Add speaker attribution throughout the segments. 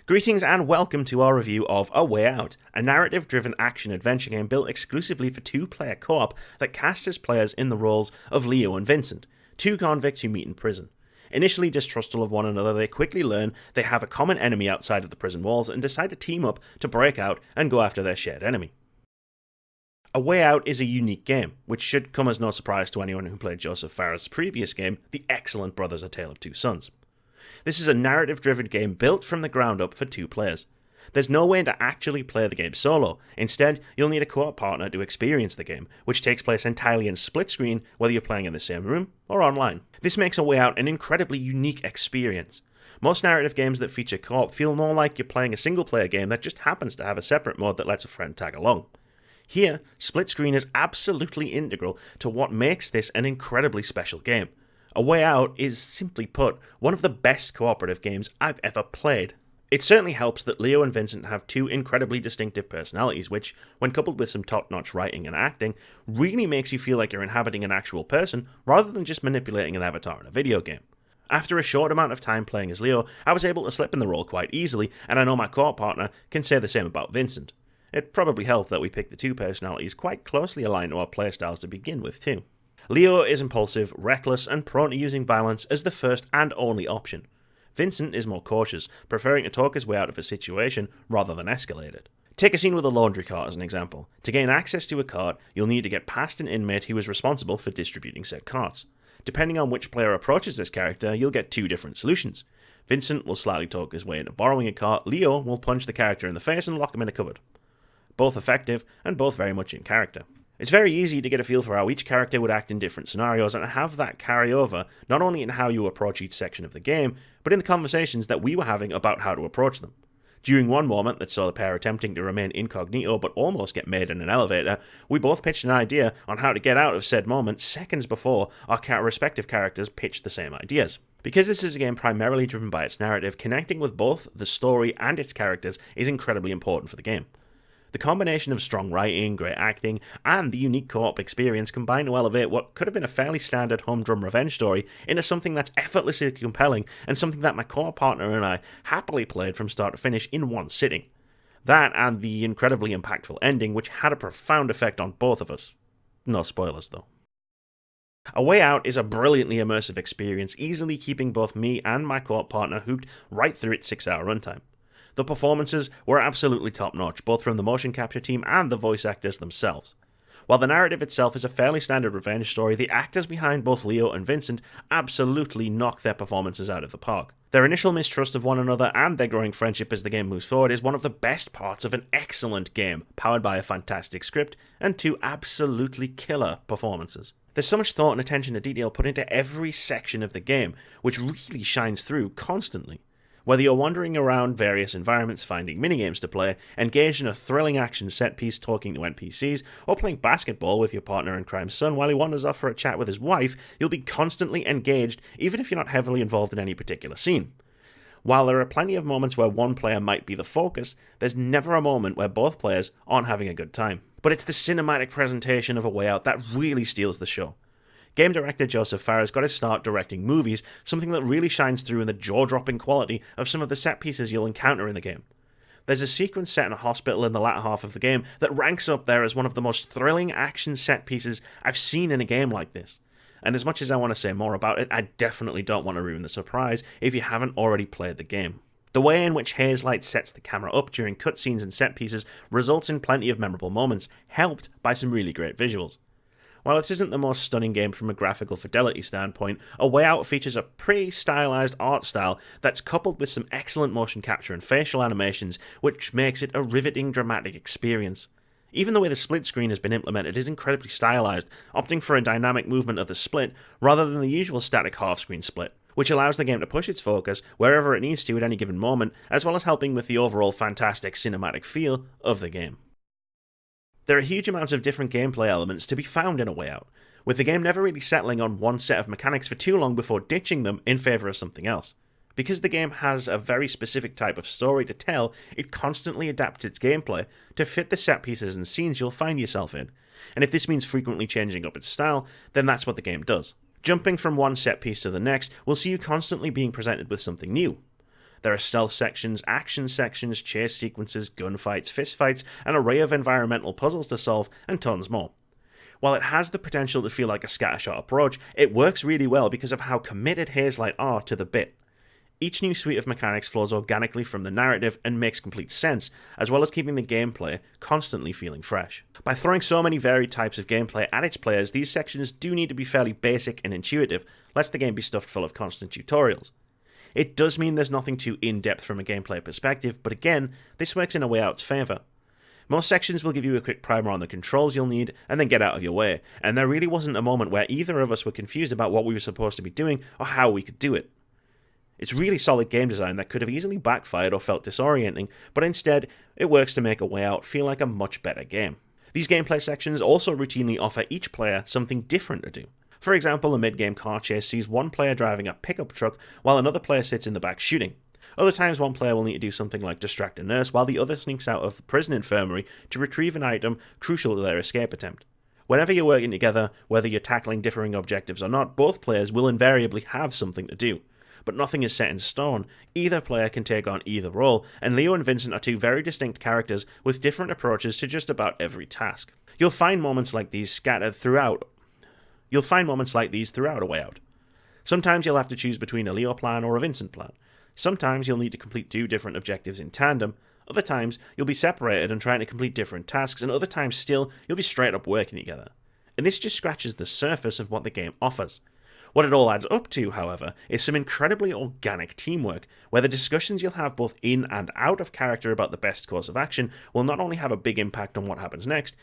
Speaker 1: Greetings and welcome to our review of A Way Out, a narrative-driven action-adventure game built exclusively for two-player co-op that casts its players in the roles of Leo and Vincent, two convicts who meet in prison. Initially distrustful of one another, they quickly learn they have a common enemy outside of the prison walls and decide to team up to break out and go after their shared enemy. A Way Out is a unique game, which should come as no surprise to anyone who played Josef Fares' previous game, The Excellent Brothers: A Tale of Two Sons. This is a narrative-driven game built from the ground up for two players. There's no way to actually play the game solo. Instead, you'll need a co-op partner to experience the game, which takes place entirely in split screen, whether you're playing in the same room or online. This makes A Way Out an incredibly unique experience. Most narrative games that feature co-op feel more like you're playing a single-player game that just happens to have a separate mode that lets a friend tag along. Here, split screen is absolutely integral to what makes this an incredibly special game. A Way Out is, simply put, one of the best cooperative games I've ever played. It certainly helps that Leo and Vincent have two incredibly distinctive personalities, which, when coupled with some top-notch writing and acting, really makes you feel like you're inhabiting an actual person rather than just manipulating an avatar in a video game. After a short amount of time playing as Leo, I was able to slip in the role quite easily, and I know my co-op partner can say the same about Vincent. It probably helped that we picked the two personalities quite closely aligned to our playstyles to begin with too. Leo is impulsive, reckless, and prone to using violence as the first and only option. Vincent is more cautious, preferring to talk his way out of a situation rather than escalate it. Take a scene with a laundry cart as an example. To gain access to a cart, you'll need to get past an inmate who is responsible for distributing said carts. Depending on which player approaches this character, you'll get two different solutions. Vincent will slyly talk his way into borrowing a cart, Leo will punch the character in the face and lock him in a cupboard. Both effective, and both very much in character. It's very easy to get a feel for how each character would act in different scenarios and have that carry over not only in how you approach each section of the game, but in the conversations that we were having about how to approach them. During one moment that saw the pair attempting to remain incognito but almost get made in an elevator, we both pitched an idea on how to get out of said moment seconds before our respective characters pitched the same ideas. Because this is a game primarily driven by its narrative, connecting with both the story and its characters is incredibly important for the game. The combination of strong writing, great acting, and the unique co-op experience combine to elevate what could have been a fairly standard humdrum revenge story into something that's effortlessly compelling and something that my co-op partner and I happily played from start to finish in one sitting. That and the incredibly impactful ending, which had a profound effect on both of us. No spoilers though. A Way Out is a brilliantly immersive experience, easily keeping both me and my co-op partner hooked right through its 6-hour runtime. The performances were absolutely top-notch, both from the motion capture team and the voice actors themselves. While the narrative itself is a fairly standard revenge story, the actors behind both Leo and Vincent absolutely knock their performances out of the park. Their initial mistrust of one another and their growing friendship as the game moves forward is one of the best parts of an excellent game, powered by a fantastic script and two absolutely killer performances. There's so much thought and attention to detail put into every section of the game, which really shines through constantly. Whether you're wandering around various environments finding minigames to play, engaged in a thrilling action set piece talking to NPCs, or playing basketball with your partner in crime's son while he wanders off for a chat with his wife, you'll be constantly engaged even if you're not heavily involved in any particular scene. While there are plenty of moments where one player might be the focus, there's never a moment where both players aren't having a good time. But it's the cinematic presentation of A Way Out that really steals the show. Game director Josef Fares got his start directing movies, something that really shines through in the jaw-dropping quality of some of the set pieces you'll encounter in the game. There's a sequence set in a hospital in the latter half of the game that ranks up there as one of the most thrilling action set pieces I've seen in a game like this. And as much as I want to say more about it, I definitely don't want to ruin the surprise if you haven't already played the game. The way in which Hazelight sets the camera up during cutscenes and set pieces results in plenty of memorable moments, helped by some really great visuals. While it isn't the most stunning game from a graphical fidelity standpoint, A Way Out features a pretty stylized art style that's coupled with some excellent motion capture and facial animations, which makes it a riveting dramatic experience. Even the way the split screen has been implemented is incredibly stylized, opting for a dynamic movement of the split rather than the usual static half-screen split, which allows the game to push its focus wherever it needs to at any given moment, as well as helping with the overall fantastic cinematic feel of the game. There are huge amounts of different gameplay elements to be found in A Way Out, with the game never really settling on one set of mechanics for too long before ditching them in favour of something else. Because the game has a very specific type of story to tell, it constantly adapts its gameplay to fit the set pieces and scenes you'll find yourself in, and if this means frequently changing up its style, then that's what the game does. Jumping from one set piece to the next will see you constantly being presented with something new. There are stealth sections, action sections, chase sequences, gunfights, fistfights, an array of environmental puzzles to solve, and tons more. While it has the potential to feel like a scattershot approach, it works really well because of how committed Hazelight are to the bit. Each new suite of mechanics flows organically from the narrative and makes complete sense, as well as keeping the gameplay constantly feeling fresh. By throwing so many varied types of gameplay at its players, these sections do need to be fairly basic and intuitive, lest the game be stuffed full of constant tutorials. It does mean there's nothing too in-depth from a gameplay perspective, but again, this works in A Way Out's favour. Most sections will give you a quick primer on the controls you'll need, and then get out of your way, and there really wasn't a moment where either of us were confused about what we were supposed to be doing or how we could do it. It's really solid game design that could have easily backfired or felt disorienting, but instead, it works to make A Way Out feel like a much better game. These gameplay sections also routinely offer each player something different to do. For example, a mid-game car chase sees one player driving a pickup truck while another player sits in the back shooting. Other times one player will need to do something like distract a nurse while the other sneaks out of the prison infirmary to retrieve an item crucial to their escape attempt. Whenever you're working together, whether you're tackling differing objectives or not, both players will invariably have something to do. But nothing is set in stone. Either player can take on either role, and Leo and Vincent are two very distinct characters with different approaches to just about every task. You'll find moments like these throughout A Way Out. Sometimes you'll have to choose between a Leo plan or a Vincent plan. Sometimes you'll need to complete two different objectives in tandem. Other times you'll be separated and trying to complete different tasks, and other times still you'll be straight up working together. And this just scratches the surface of what the game offers. What it all adds up to, however, is some incredibly organic teamwork, where the discussions you'll have both in and out of character about the best course of action will not only have a big impact on what happens next,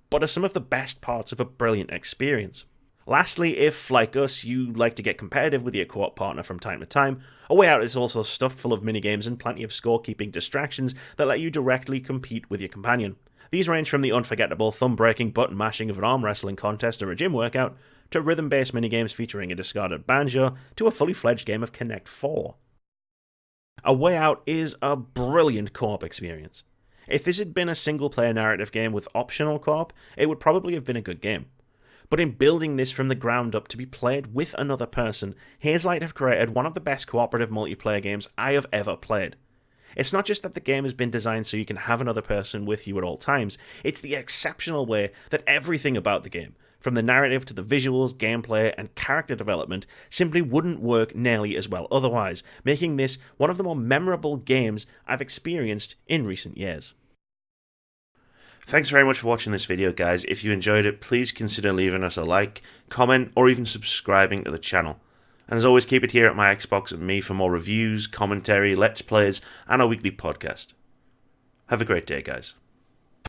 Speaker 1: but are some of the best parts of a brilliant experience. Lastly, if, like us, you like to get competitive with your co-op partner from time to time, A Way Out is also stuffed full of minigames and plenty of scorekeeping distractions that let you directly compete with your companion. These range from the unforgettable thumb-breaking button mashing of an arm wrestling contest or a gym workout, to rhythm-based minigames featuring a discarded banjo, to a fully fledged game of Connect 4. A Way Out is a brilliant co-op experience. If this had been a single-player narrative game with optional co-op, it would probably have been a good game. But in building this from the ground up to be played with another person, Hazelight have created one of the best cooperative multiplayer games I have ever played. It's not just that the game has been designed so you can have another person with you at all times, it's the exceptional way that everything about the game, from the narrative to the visuals, gameplay, and character development, simply wouldn't work nearly as well otherwise, making this one of the more memorable games I've experienced in recent years. Thanks very much for watching this video, guys. If you enjoyed it, please consider leaving us a like, comment, or even subscribing to the channel. And as always, keep it here at my Xbox and me for more reviews, commentary, let's plays, and a weekly podcast. Have a great day, guys.